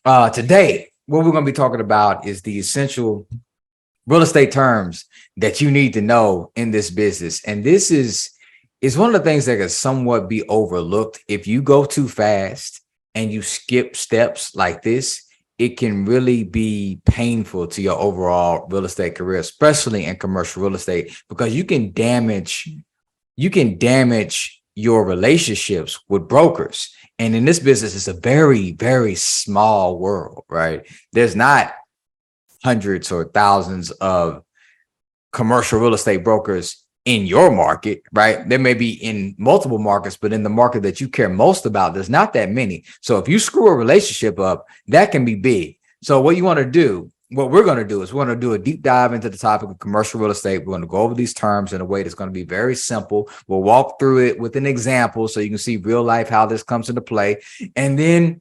Today, what we're going to be talking about is the essential real estate terms that you need to know in this business. And this is one of the things that can somewhat be overlooked. If you go too fast and you skip steps like this, it can really be painful to your overall real estate career, especially in commercial real estate, because you can damage your relationships with brokers. And in this business, it's a very, very small world, right? There's not hundreds or thousands of commercial real estate brokers in your market, right? There may be in multiple markets, but in the market that you care most about, there's not that many. So if you screw a relationship up, that can be big. So what we're going to do is we're going to do a deep dive into the topic of commercial real estate. We're going to go over these terms in a way that's going to be very simple. We'll walk through it with an example so you can see real life how this comes into play. And then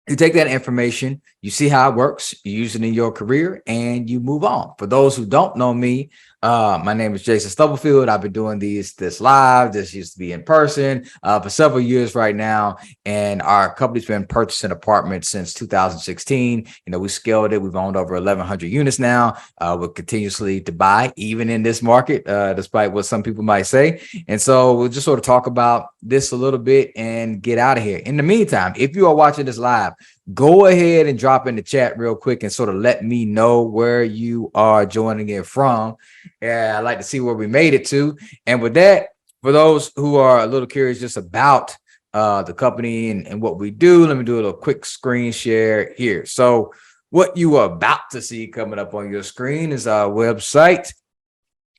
you take that information, you see how it works, you use it in your career, and you move on. For those who don't know me, my name is Jason Stubblefield. I've been doing this live. This used to be in person for several years right now. And our company's been purchasing apartments since 2016. We scaled it. We've owned over 1,100 units now. We're continuously to buy, even in this market, despite what some people might say. And so we'll just sort of talk about this a little bit and get out of here. In the meantime, if you are watching this live, go ahead and drop in the chat real quick and sort of let me know where you are joining it from. Yeah, I'd like to see where we made it to. And with that, for those who are a little curious just about the company and what we do, let me do a little quick screen share here. So what you are about to see coming up on your screen is our website.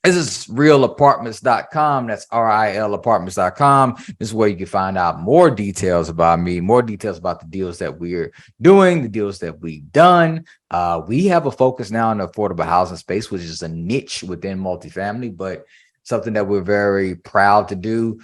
This is realapartments.com. That's RIL apartments.com. This is where you can find out more details about me, more details about the deals that we're doing, the deals that we've done. We have a focus now on the affordable housing space, which is a niche within multifamily, but something that we're very proud to do.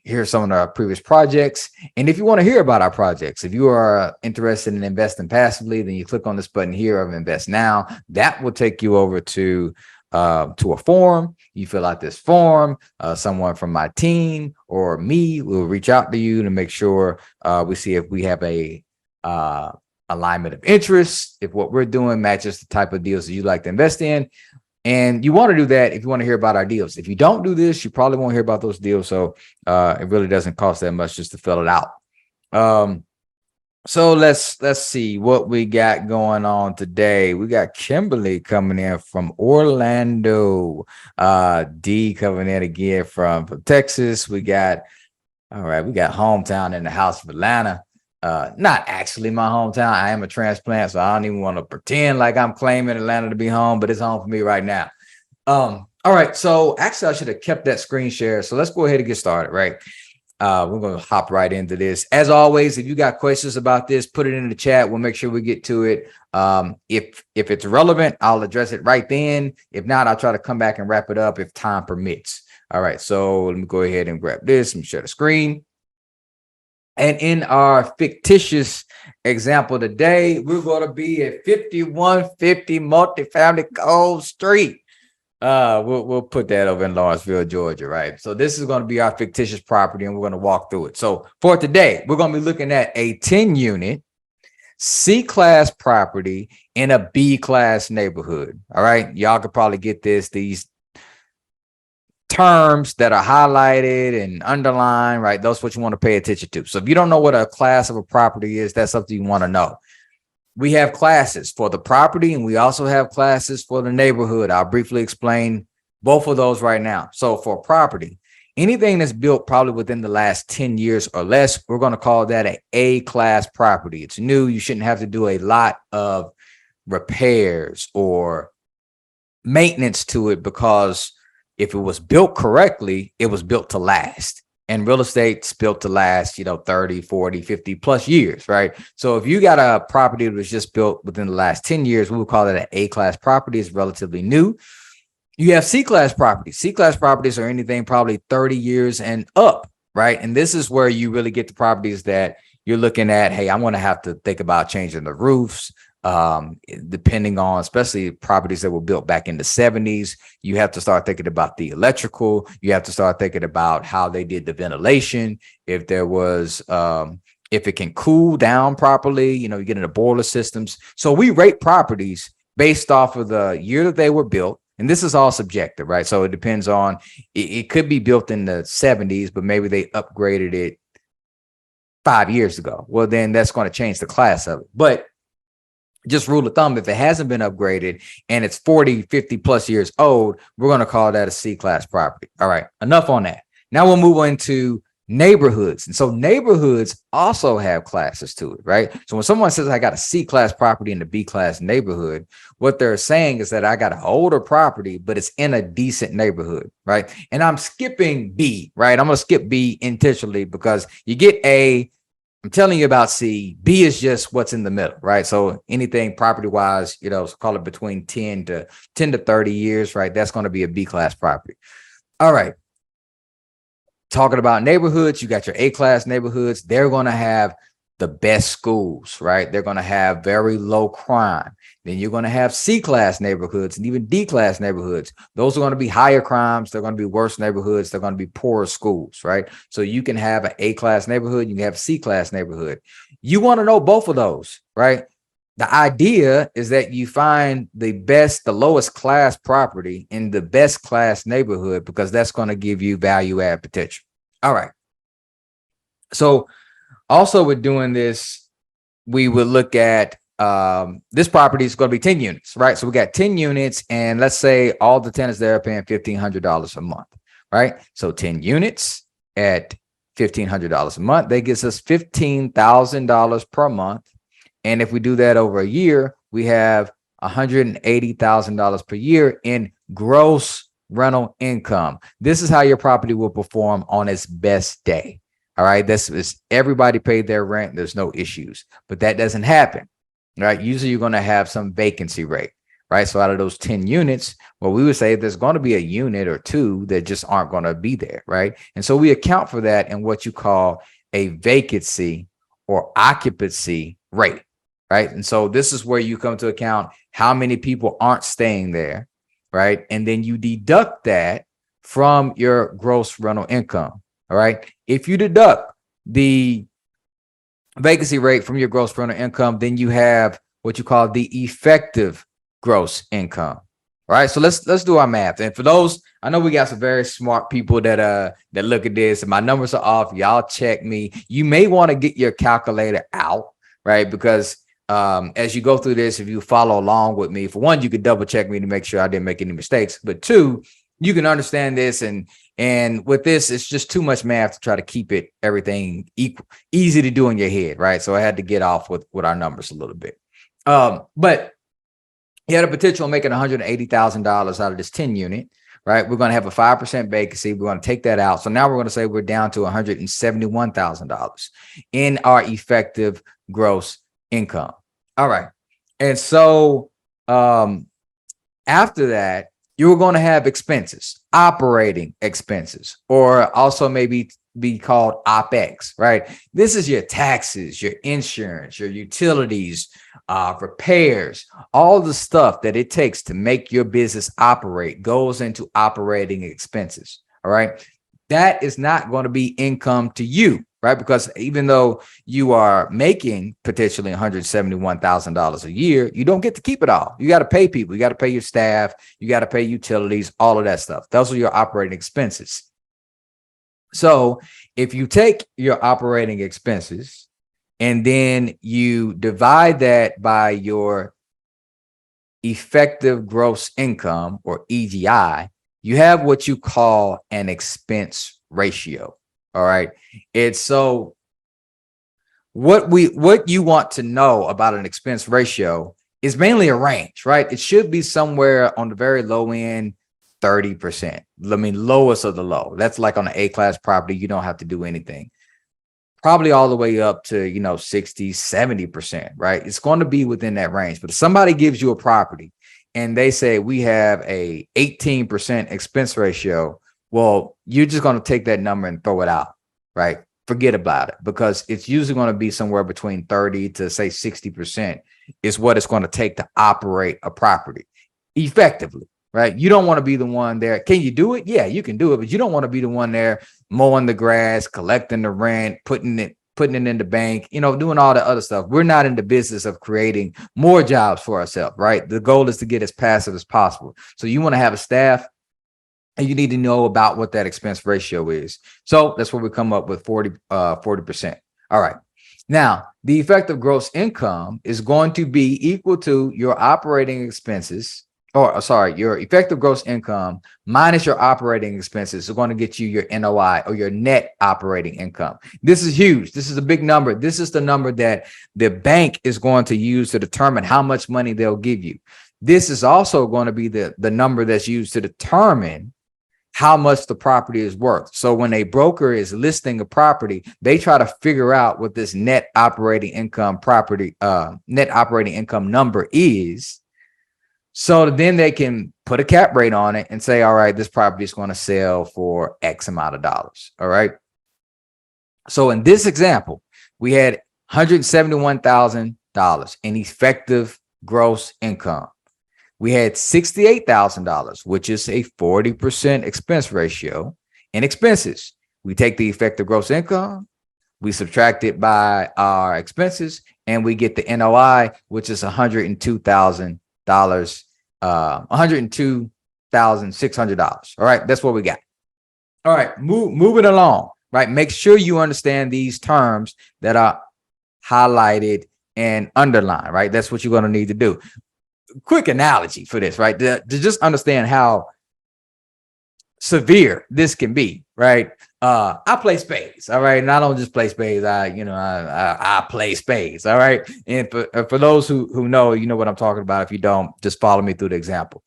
Here's some of our previous projects. And if you want to hear about our projects, if you are interested in investing passively, then you click on this button here of Invest Now. That will take you over to a form. You fill out this form. Someone from my team or me will reach out to you to make sure we see if we have a alignment of interest, if what we're doing matches the type of deals that you like to invest in. And you want to do that if you want to hear about our deals. If you don't do this, you probably won't hear about those deals. So it really doesn't cost that much just to fill it out. So let's see what we got going on today. We got Kimberly coming in from Orlando. D coming in again from Texas. We got hometown in the house of Atlanta. Not actually my hometown. I am a transplant, so I don't even want to pretend like I'm claiming Atlanta to be home, but it's home for me right now. All right. So actually I should have kept that screen share. So let's go ahead and get started, right? We're going to hop right into this. As always, if you got questions about this, put it in the chat. We'll make sure we get to it. If it's relevant, I'll address it right then. If not, I'll try to come back and wrap it up if time permits. All right, so let me go ahead and grab this and share the screen. And in our fictitious example today, we're going to be at 5150 Multifamily Cove Street. We'll put that over in Lawrenceville, Georgia, right? So this is going to be our fictitious property, and we're going to walk through it. So for today, we're going to be looking at a 10-unit C-class property in a B-class neighborhood. All right, y'all could probably get these terms that are highlighted and underlined, right? Those are what you want to pay attention to. So if you don't know what a class of a property is, that's something you want to know. We have classes for the property, and we also have classes for the neighborhood. I'll briefly explain both of those right now. So for property, anything that's built probably within the last 10 years or less, we're going to call that an A-class property. It's new. You shouldn't have to do a lot of repairs or maintenance to it, because if it was built correctly, it was built to last. And real estate's built to last, 30, 40, 50 plus years, right? So if you got a property that was just built within the last 10 years, we would call it an A-class property. It's relatively new. You have C-class properties. C-class properties are anything probably 30 years and up, right? And this is where you really get the properties that you're looking at. Hey, I'm going to have to think about changing the roofs. Depending on, especially properties that were built back in the 70s, you have to start thinking about the electrical. You have to start thinking about how they did the ventilation. If there was if it can cool down properly, you get into boiler systems. So we rate properties based off of the year that they were built. And this is all subjective, right? So it depends on, it could be built in the 70s, but maybe they upgraded it 5 years ago. Well, then that's going to change the class of it. But just rule of thumb, if it hasn't been upgraded and it's 40, 50 plus years old, we're going to call that a C-class property. All right, enough on that. Now we'll move on to neighborhoods. And so neighborhoods also have classes to it, right? So when someone says I got a C-class property in the B-class neighborhood, what they're saying is that I got an older property, but it's in a decent neighborhood, right? And I'm skipping B, right? I'm going to skip B intentionally because you get A, I'm telling you about C. B is just what's in the middle, right? So anything property-wise, call it between 10 to 30 years, right? That's going to be a B-class property. All right. Talking about neighborhoods, you got your A-class neighborhoods. They're going to have the best schools, right? They're going to have very low crime. Then you're going to have C-class neighborhoods and even D-class neighborhoods. Those are going to be higher crimes. They're going to be worse neighborhoods. They're going to be poorer schools, right? So you can have an A-class neighborhood. You can have a C-class neighborhood. You want to know both of those, right? The idea is that you find the lowest class property in the best class neighborhood, because that's going to give you value add potential. All right. So also with doing this, we would look at this property is going to be 10 units, right? So we got 10 units, and let's say all the tenants there are paying $1,500 a month, right? So 10 units at $1,500 a month, that gives us $15,000 per month. And if we do that over a year, we have $180,000 per year in gross rental income. This is how your property will perform on its best day. All right. This is everybody paid their rent. There's no issues, but that doesn't happen. Right. Usually you're going to have some vacancy rate. Right. So out of those 10 units, well, we would say there's going to be a unit or two that just aren't going to be there. Right. And so we account for that in what you call a vacancy or occupancy rate. Right. And so this is where you come to account how many people aren't staying there. Right. And then you deduct that from your gross rental income. All right. If you deduct the vacancy rate from your gross rental income, then you have what you call the effective gross income. All right. So let's do our math. And for those, I know we got some very smart people that look at this, and my numbers are off. Y'all check me. You may want to get your calculator out, right? Because as you go through this, if you follow along with me, for one, you could double check me to make sure I didn't make any mistakes. But two, you can understand this, and with this, it's just too much math to try to keep everything easy to do in your head, right? So I had to get off with our numbers a little bit. But you had a potential of making $180,000 out of this 10 unit, right? We're going to have a 5% vacancy. We're going to take that out. So now we're going to say we're down to $171,000 in our effective gross income. All right. And so after that, you're going to have expenses, operating expenses, or also maybe be called OpEx, right? This is your taxes, your insurance, your utilities, repairs, all the stuff that it takes to make your business operate goes into operating expenses. All right. That is not going to be income to you, right? Because even though you are making potentially $171,000 a year, you don't get to keep it all. You got to pay people. You got to pay your staff. You got to pay utilities, all of that stuff. Those are your operating expenses. So if you take your operating expenses and then you divide that by your effective gross income, or EGI, you have what you call an expense ratio. All right. It's so what you want to know about an expense ratio is mainly a range, right? It should be somewhere on the very low end, 30%. I mean, lowest of the low. That's like on an A-class property, you don't have to do anything. Probably all the way up to, 60, 70%, right? It's going to be within that range. But if somebody gives you a property and they say we have a 18% expense ratio, well, you're just going to take that number and throw it out, right? Forget about it, because it's usually going to be somewhere between 30 to say 60% is what it's going to take to operate a property effectively, right? You don't want to be the one there. Can you do it? Yeah, you can do it, but you don't want to be the one there mowing the grass, collecting the rent, putting putting it in the bank, doing all the other stuff. We're not in the business of creating more jobs for ourselves, right? The goal is to get as passive as possible. So you want to have a staff, and you need to know about what that expense ratio is. So that's where we come up with 40%. All right. Now, the effective gross income is going to be equal to your operating expenses, your effective gross income minus your operating expenses is going to get you your NOI, or your net operating income. This is huge. This is a big number. This is the number that the bank is going to use to determine how much money they'll give you. This is also going to be the number that's used to determine how much the property is worth. So when a broker is listing a property, they try to figure out what this net operating income number is. So then they can put a cap rate on it and say, all right, this property is going to sell for X amount of dollars. All right. So in this example, we had $171,000 in effective gross income. We had $68,000, which is a 40% expense ratio in expenses. We take the effective gross income, we subtract it by our expenses, and we get the NOI, which is $102,000, $102,600. All right, that's what we got. All right, moving along. Right, make sure you understand these terms that are highlighted and underlined. Right, that's what you're going to need to do. Quick analogy for this, right? To just understand how severe this can be, right? I play spades, all right, and I don't just play spades. I play spades, all right. And for those who know, you know what I'm talking about. If you don't, just follow me through the example.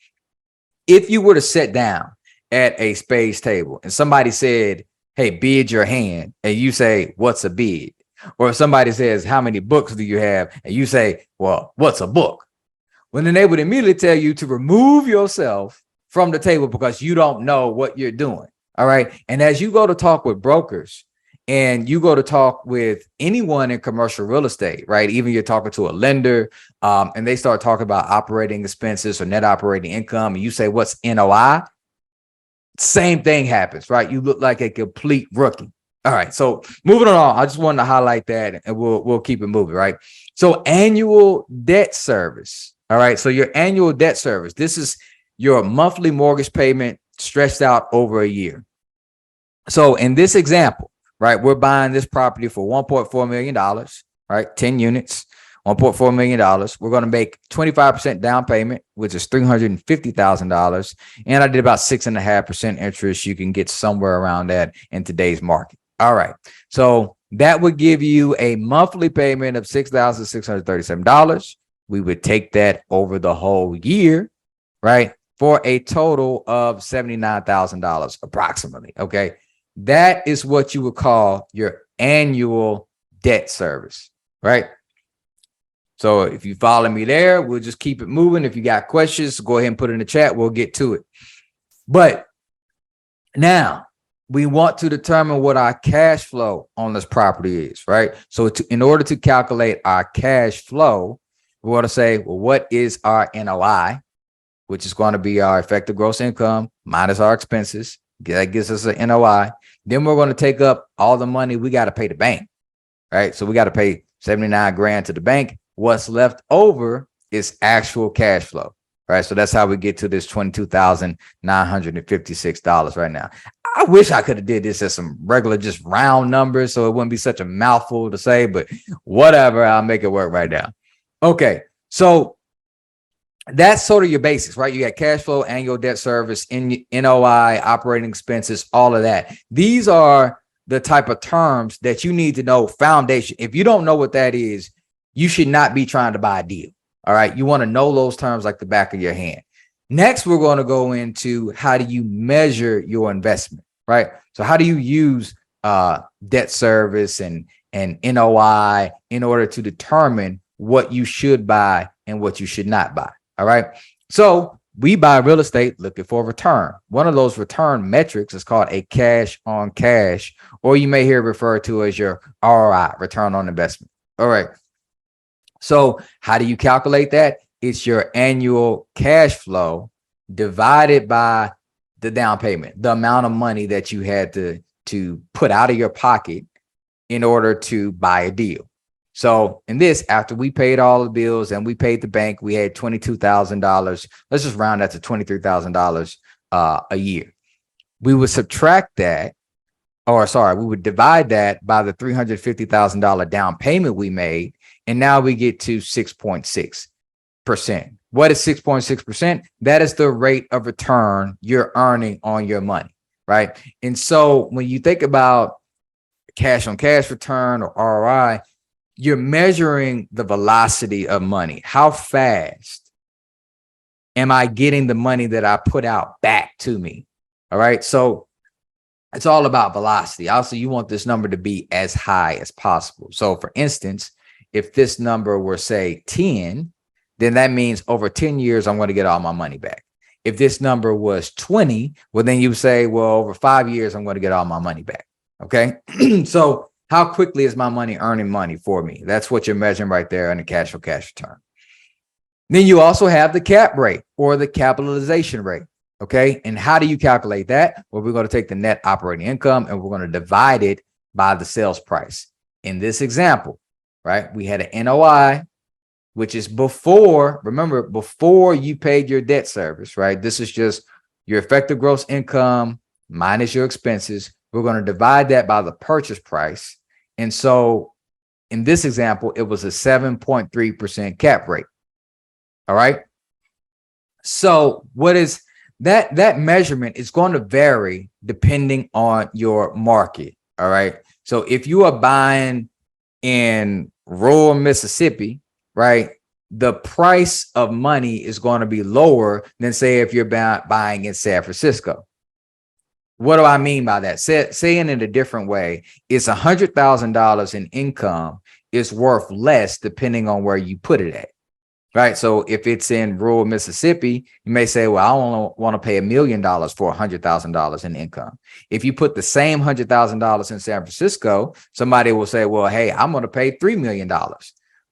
If you were to sit down at a spades table and somebody said, "Hey, bid your hand," and you say, "What's a bid?" Or if somebody says, "How many books do you have?" and you say, "Well, what's a book?" Well, then they would immediately tell you to remove yourself from the table because you don't know what you're doing. All right. And as you go to talk with brokers and you go to talk with anyone in commercial real estate, right? Even you're talking to a lender and they start talking about operating expenses or net operating income, and you say, "What's NOI?" Same thing happens, right? You look like a complete rookie. All right. So moving on, I just wanted to highlight that, and we'll keep it moving, right? So annual debt service. All right. So your annual debt service, this is your monthly mortgage payment stretched out over a year. So in this example, right, we're buying this property for $1.4 million, right? 10 units, $1.4 million. We're going to make 25% down payment, which is $350,000. And I did about 6.5% interest. You can get somewhere around that in today's market. All right. So that would give you a monthly payment of $6,637. We would take that over the whole year, right, for a total of $79,000 approximately. Okay. That is what you would call your annual debt service, right? So if you follow me there, we'll just keep it moving. If you got questions, go ahead and put it in the chat. We'll get to it. But now we want to determine what our cash flow on this property is, right? So in order to calculate our cash flow, we want to say, well, what is our NOI, which is going to be our effective gross income minus our expenses. That gives us an NOI. Then we're going to take up all the money we got to pay the bank, right? So we got to pay 79 grand to the bank. What's left over is actual cash flow, right? So that's how we get to this $22,956 right now. I wish I could have did this as some regular, just round numbers, so it wouldn't be such a mouthful to say, but whatever, I'll make it work right now. Okay, so that's sort of your basics, right? You got cash flow, annual debt service, NOI, operating expenses, all of that. These are the type of terms that you need to know foundation. If you don't know what that is, you should not be trying to buy a deal. All right, you want to know those terms like the back of your hand. Next, we're going to go into how do you measure your investment, right? So how do you use debt service and NOI in order to determine what you should buy and what you should not buy. All right. So we buy real estate looking for a return. One of those return metrics is called a cash on cash, or you may hear it referred to as your ROI, return on investment. All right. So how do you calculate that? It's your annual cash flow divided by the down payment, the amount of money that you had to put out of your pocket in order to buy a deal. So in this, after we paid all the bills and we paid the bank, we had $22,000. Let's just round that to $23,000 a year. We would subtract that, or sorry, we would divide that by the $350,000 down payment we made, and now we get to 6.6%. What is 6.6%? That is the rate of return you're earning on your money, right? And so when you think about cash on cash return or ROI, you're measuring the velocity of money. How fast am I getting the money that I put out back to me? All right. So it's all about velocity. Also, you want this number to be as high as possible. So for instance, if this number were say 10, then that means over 10 years, I'm going to get all my money back. If this number was 20, well, then you say, well, over 5 years, I'm going to get all my money back. Okay. So how quickly is my money earning money for me? That's what you're measuring right there in the cash on cash return. Then you also have the cap rate or the capitalization rate. Okay. And how do you calculate that? Well, we're going to take the net operating income and we're going to divide it by the sales price. In this example, right, we had an NOI, which is before, remember, before you paid your debt service, right? This is just your effective gross income minus your expenses. We're going to divide that by the purchase price. And so in this example, it was a 7.3% cap rate. All right. So what is that? That measurement is going to vary depending on your market. All right. So if you are buying in rural Mississippi, right, the price of money is going to be lower than say if you're buying in San Francisco. What do I mean by that? Saying it a different way, it's $100,000 in income is worth less depending on where you put it at, right? So if it's in rural Mississippi, you may say, well, I don't want to pay $1 million for $100,000 in income. If you put the same $100,000 in San Francisco, somebody will say, well, hey, I'm going to pay $3 million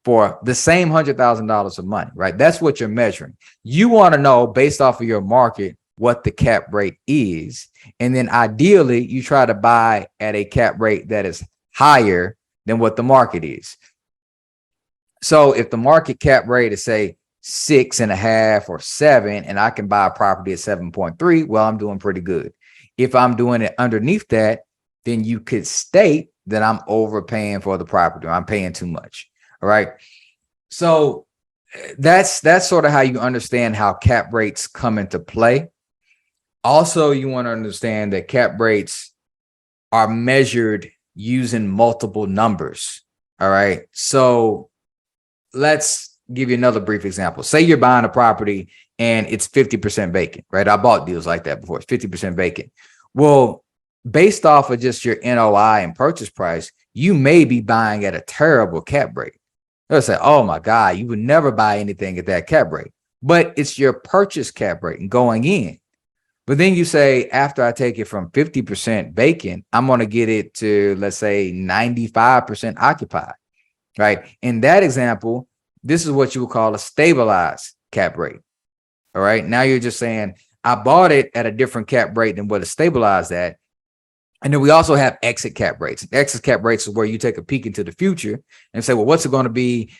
for the same $100,000 of money, right? That's what you're measuring. You want to know based off of your market what the cap rate is. And then ideally you try to buy at a cap rate that is higher than what the market is. So if the market cap rate is say 6.5 or 7, and I can buy a property at 7.3, well, I'm doing pretty good. If I'm doing it underneath that, then you could state that I'm overpaying for the property. I'm paying too much. All right. So that's sort of how you understand how cap rates come into play. Also, you want to understand that cap rates are measured using multiple numbers. All right. So let's give you another brief example. Say you're buying a property and it's 50% vacant, right? I bought deals like that before. It's 50% vacant. Well, based off of just your NOI and purchase price, you may be buying at a terrible cap rate. They'll say, oh my God, you would never buy anything at that cap rate. But it's your purchase cap rate and going in. But then you say, after I take it from 50% vacant, I'm going to get it to, let's say, 95% occupied, right? In that example, this is what you would call a stabilized cap rate. All right. Now you're just saying, I bought it at a different cap rate than what it's stabilized at. And then we also have exit cap rates. Exit cap rates is where you take a peek into the future and say, well, what's it going to be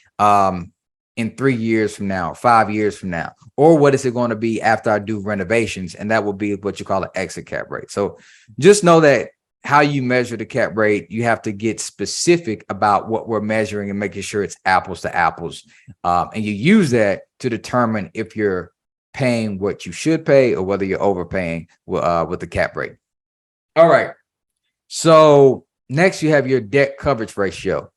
in 3 years from now, 5 years from now? Or what is it going to be after I do renovations? And that will be what you call an exit cap rate. So just know that how you measure the cap rate, you have to get specific about what we're measuring and making sure it's apples to apples. And you use that to determine if you're paying what you should pay or whether you're overpaying with the cap rate. All right. So next you have your debt coverage ratio.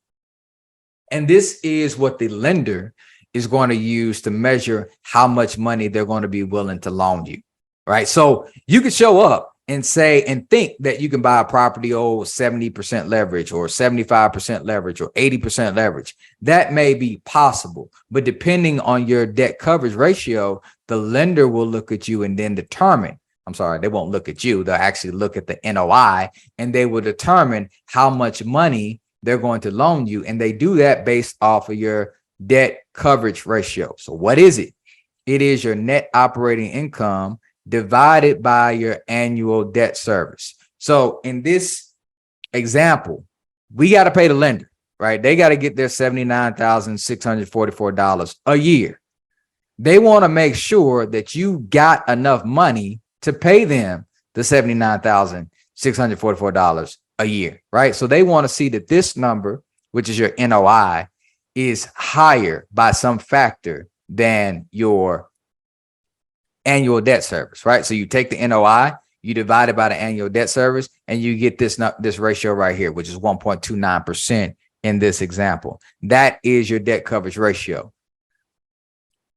And this is what the lender is going to use to measure how much money they're going to be willing to loan you, right? So you could show up and say and think that you can buy a property 70% leverage or 75% leverage or 80% leverage. That may be possible, but depending on your debt coverage ratio, the lender will look at you and then determine. They won't look at you. They'll actually look at the NOI and they will determine how much money they're going to loan you. And they do that based off of your debt coverage ratio. So what is it? It is your net operating income divided by your annual debt service. So in this example, we got to pay the lender, right? They got to get their $79,644 a year. They want to make sure that you got enough money to pay them the $79,644 a year, right? So they want to see that this number, which is your NOI, is higher by some factor than your annual debt service, right? So you take the NOI, you divide it by the annual debt service, and you get this ratio right here, which is 1.29% in this example. That is your debt coverage ratio.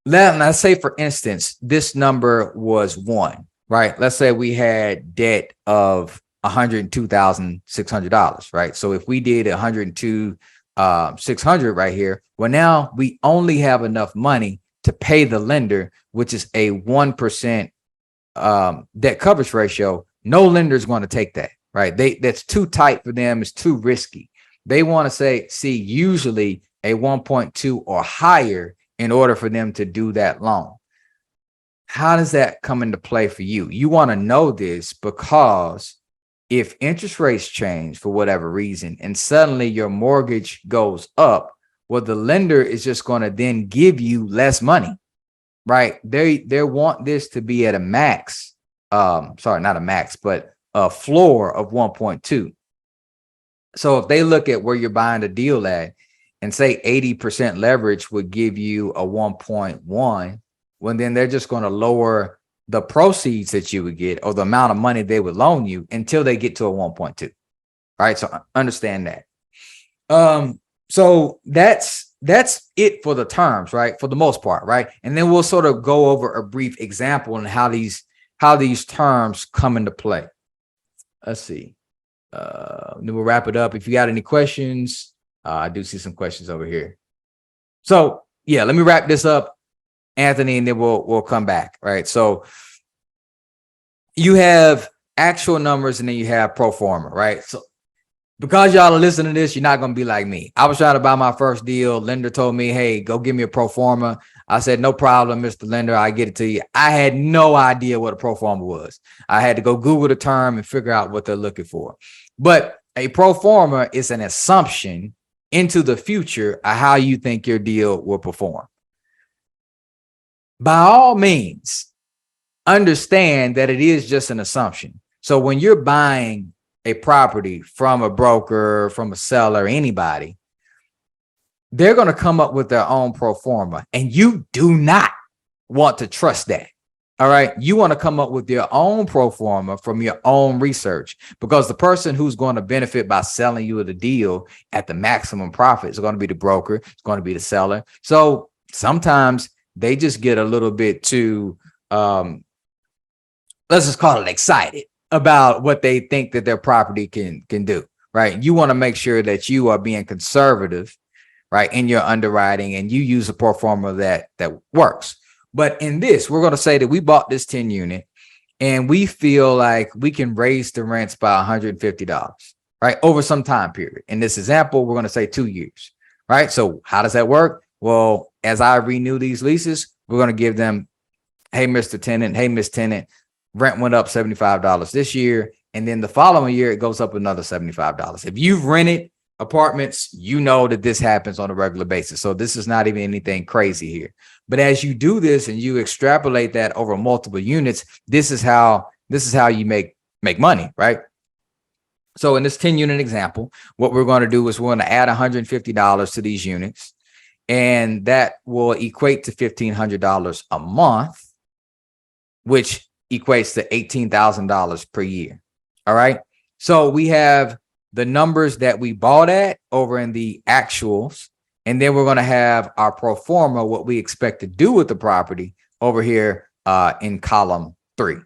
Let's say, for instance, this number was 1, right? Let's say we had debt of $102,600, right? So if we did $102,600 right here, well, now we only have enough money to pay the lender, which is a 1% debt coverage ratio. No lender is going to take that, right? That's too tight for them. It's too risky. They want to see usually a 1.2 or higher in order for them to do that loan. How does that come into play for you? You want to know this because if interest rates change for whatever reason and suddenly your mortgage goes up, well, the lender is just going to then give you less money, right? They want this to be at a max. Sorry, not a max, but a floor of 1.2. So if they look at where you're buying the deal at and say 80% leverage would give you a 1.1, well, then they're just going to lower the proceeds that you would get or the amount of money they would loan you until they get to a 1.2. All right. So understand that. So that's it for the terms, right? For the most part, right? And then we'll sort of go over a brief example on how these terms come into play. Let's see. Then we'll wrap it up. If you got any questions, I do see some questions over here. So yeah, let me wrap this up, Anthony, and then we'll come back. Right. So you have actual numbers and then you have pro forma, right? So because y'all are listening to this, you're not going to be like me. I was trying to buy my first deal. Lender told me, hey, go give me a pro forma. I said, no problem, Mr. Lender. I get it to you. I had no idea what a pro forma was. I had to go Google the term and figure out what they're looking for. But a pro forma is an assumption into the future of how you think your deal will perform. By all means, understand that it is just an assumption. So when you're buying a property from a broker, from a seller, anybody, they're going to come up with their own pro forma, and you do not want to trust that. All right. You want to come up with your own pro forma from your own research, because the person who's going to benefit by selling you the deal at the maximum profit is going to be the broker. It's going to be the seller. So sometimes they just get a little bit too, let's just call it excited about what they think that their property can do. Right. You want to make sure that you are being conservative, right, in your underwriting, and you use a pro forma that works. But in this, we're going to say that we bought this 10 unit and we feel like we can raise the rents by $150, right, over some time period. In this example, we're going to say 2 years, right? So how does that work? Well, as I renew these leases, we're going to give them, hey, Mr. Tenant, hey, Miss Tenant, rent went up $75 this year. And then the following year, it goes up another $75. If you've rented apartments, you know that this happens on a regular basis. So this is not even anything crazy here. But as you do this and you extrapolate that over multiple units, this is how you make money, right? So in this 10 unit example, what we're going to do is we're going to add $150 to these units, and that will equate to $1,500 a month, which equates to $18,000 per year. All right. So we have the numbers that we bought at over in the actuals, and then we're going to have our pro forma, what we expect to do with the property over here in column 3,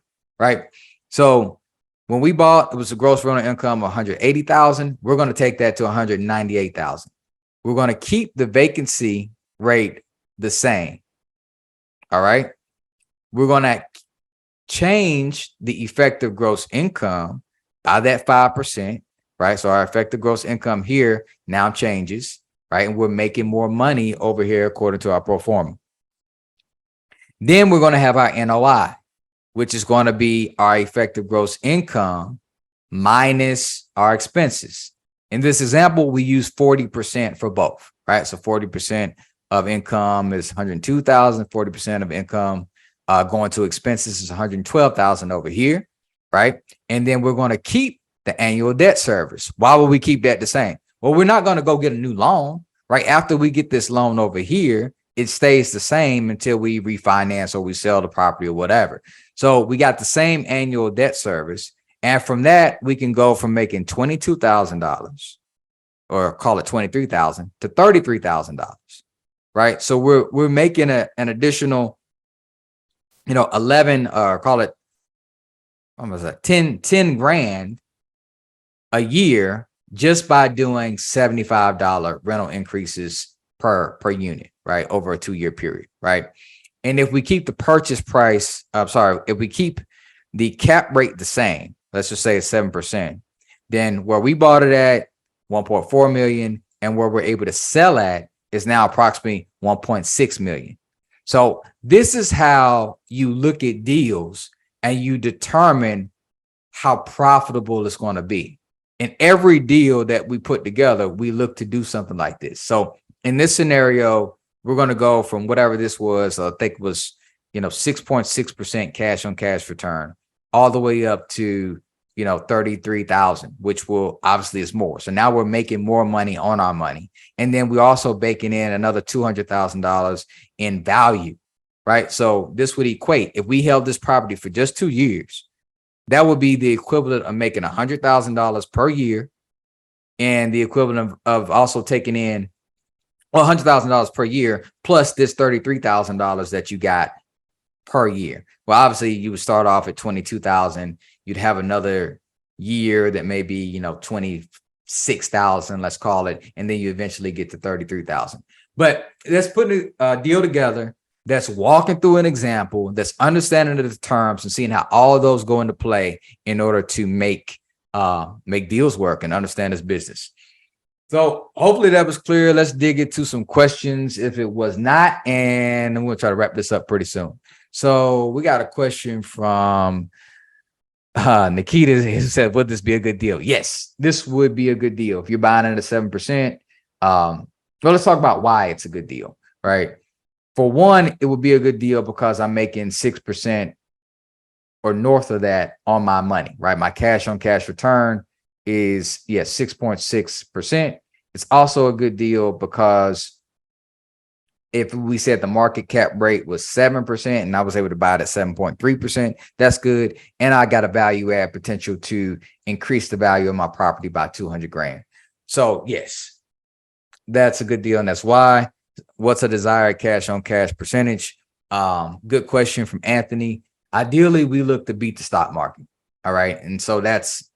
right? So when we bought, it was a gross rental income of $180,000. We're going to take that to $198,000. We're going to keep the vacancy rate the same. All right. We're going to change the effective gross income by that 5%, right? So our effective gross income here now changes, right? And we're making more money over here according to our pro forma. Then we're going to have our NOI, which is going to be our effective gross income minus our expenses. In this example, we use 40% for both, right? So 40% of income is 102,000, 40% of income going to expenses is 112,000 over here, right? And then we're going to keep the annual debt service. Why would we keep that the same? Well, we're not going to go get a new loan, right? After we get this loan over here, it stays the same until we refinance or we sell the property or whatever. So we got the same annual debt service. And from that, we can go from making $22,000 or call it $23,000 to $33,000, right? So we're making an additional, 11 or call it, what was that? 10 grand a year just by doing $75 rental increases per unit, right? Over a 2-year period, right? And if we keep the purchase price, if we keep the cap rate the same, let's just say it's 7%, then where we bought it at 1.4 million and where we're able to sell at is now approximately 1.6 million. So this is how you look at deals and you determine how profitable it's going to be. In every deal that we put together, we look to do something like this. So in this scenario, we're going to go from whatever this was, I think it was, 6.6% cash on cash return, all the way up to, 33,000, which will obviously is more. So now we're making more money on our money. And then we're also baking in another $200,000 in value, right? So this would equate, if we held this property for just 2 years, that would be the equivalent of making $100,000 per year and the equivalent of also taking in $100,000 per year plus this $33,000 that you got per year. Well, obviously you would start off at 22,000. You'd have another year that may be, 26,000, let's call it. And then you eventually get to 33,000. But let's put a deal together that's walking through an example, that's understanding the terms and seeing how all of those go into play in order to make deals work and understand this business. So hopefully that was clear. Let's dig into some questions if it was not, and I'm going to try to wrap this up pretty soon. So we got a question from Nikita, who said, would this be a good deal? Yes, this would be a good deal. If you're buying it at 7%, well, let's talk about why it's a good deal, right? For one, it would be a good deal because I'm making 6% or north of that on my money, right? My cash on cash return is 6.6%. It's also a good deal because if we said the market cap rate was 7% and I was able to buy it at 7.3%, that's good. And I got a value add potential to increase the value of my property by 200 grand. So yes, that's a good deal. And that's why. What's a desired cash on cash percentage? Good question from Anthony. Ideally, we look to beat the stock market. All right. And so that's,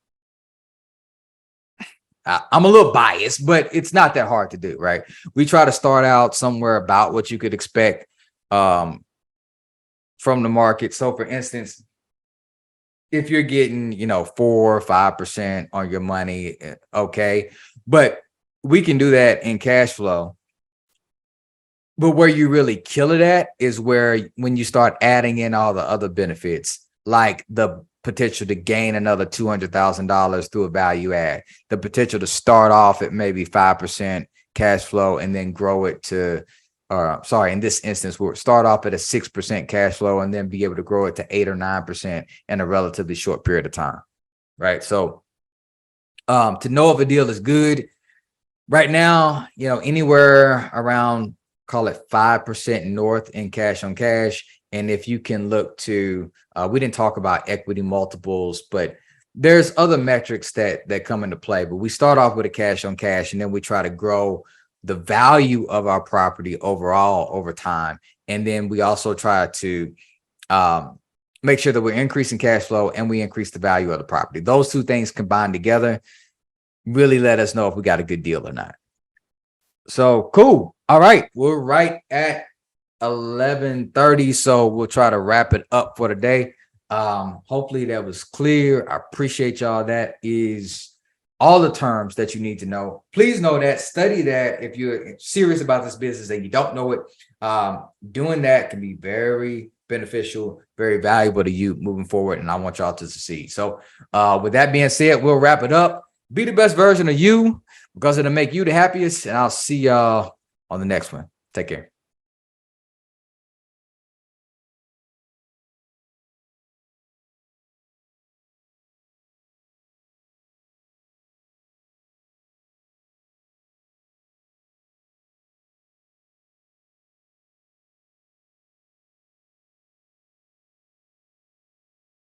I'm a little biased, but it's not that hard to do, right? We try to start out somewhere about what you could expect from the market. So for instance, if you're getting, 4 or 5% on your money, okay, but we can do that in cash flow. But where you really kill it at is where when you start adding in all the other benefits, like the potential to gain another $200,000 through a value add, the potential to start off at maybe 5% cash flow and then grow it to, in this instance, we'll start off at a 6% cash flow and then be able to grow it to 8 or 9% in a relatively short period of time, right? So to know if a deal is good right now, anywhere around, call it 5% north in cash on cash. And if you can look to, we didn't talk about equity multiples, but there's other metrics that come into play. But we start off with a cash on cash, and then we try to grow the value of our property overall over time. And then we also try to make sure that we're increasing cash flow and we increase the value of the property. Those two things combined together really let us know if we got a good deal or not. So cool. All right. We're right at 11:30. So we'll try to wrap it up for the day. Hopefully that was clear. I appreciate y'all. That is all the terms that you need to know. Please know that, study that. If you're serious about this business and you don't know it, doing that can be very beneficial, very valuable to you moving forward. And I want y'all to succeed. So with that being said, we'll wrap it up. Be the best version of you. because it'll make you the happiest. And I'll see y'all on the next one. Take care.